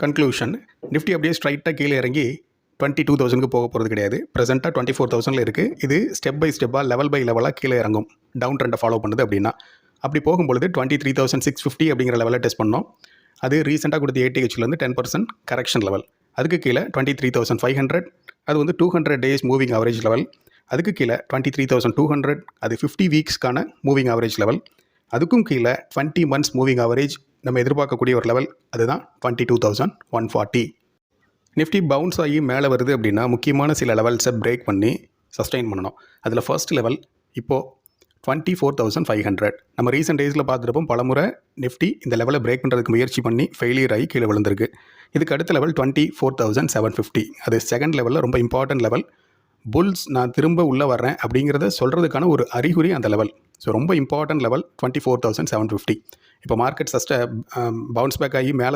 Conclusion, Nifty அப்படியே ஸ்ட்ரைட்டாக கீழே இறங்கி 22,000க்கு போக போகிறது கிடையாது. ப்ரெசென்ட்டாக 24,000 இருக்குது. இது ஸ்டெப் பை ஸ்டெப்பாக லெவல் பை லெவலாக கீழே இறங்கும். டவுன் ட்ரெண்டை ஃபாலோ பண்ணுது அப்படின்னா. அப்படி போகும்பொழுது 23,650 அப்படிங்கிற லெவலில் டெஸ்ட் பண்ணோம். அது ரீசெண்டாக கொடுத்த ஏடிஹெச்லேருந்து 10% கரெக்ஷன் லெவல். அதுக்கு கீழே 23,500, அது வந்து 200 டேஸ் மூவிங் ஆவரேஜ் லெவல். அதுக்கு கீழே 23,200, அது 50 வீக்ஸ்க்கான மூவிங் ஆவரேஜ் லெவல். அதுக்கும் கீழே 20 months மூவிங் ஆவரேஜ் நம்ம எதிர்பார்க்கக்கூடிய ஒரு லெவல், அதுதான் 22,140. நிஃப்டி பவுன்ஸ் ஆகி மேலே வருது அப்படின்னா முக்கியமான சில லெவல்ஸை பிரேக் பண்ணி சஸ்டெயின் பண்ணணும். அதில் ஃபர்ஸ்ட் லெவல் இப்போது 24,500. நம்ம ரீசெண்ட் டேஸில் பார்த்துருப்போம், பலமுறை நிஃப்டி இந்த லெவலை பிரேக் பண்ணுறதுக்கு முயற்சி பண்ணி ஃபெயிலியர் ஆகி கீழே விழுந்திருக்கு. இதுக்கு அடுத்த லெவல் 24,750. அது செகண்ட் லெவலில் ரொம்ப இம்பார்ட்டன்ட் லெவல். புல்ஸ் நான் திரும்ப உள்ளே வர்றேன் அப்படிங்கிறத சொல்கிறதுக்கான ஒரு அறிகுறி அந்த லெவல். ஸோ ரொம்ப இம்பார்ட்டன்ட் லெவல் 24,750. இப்போ மார்க்கெட் பவுன்ஸ் பேக் ஆகி மேலே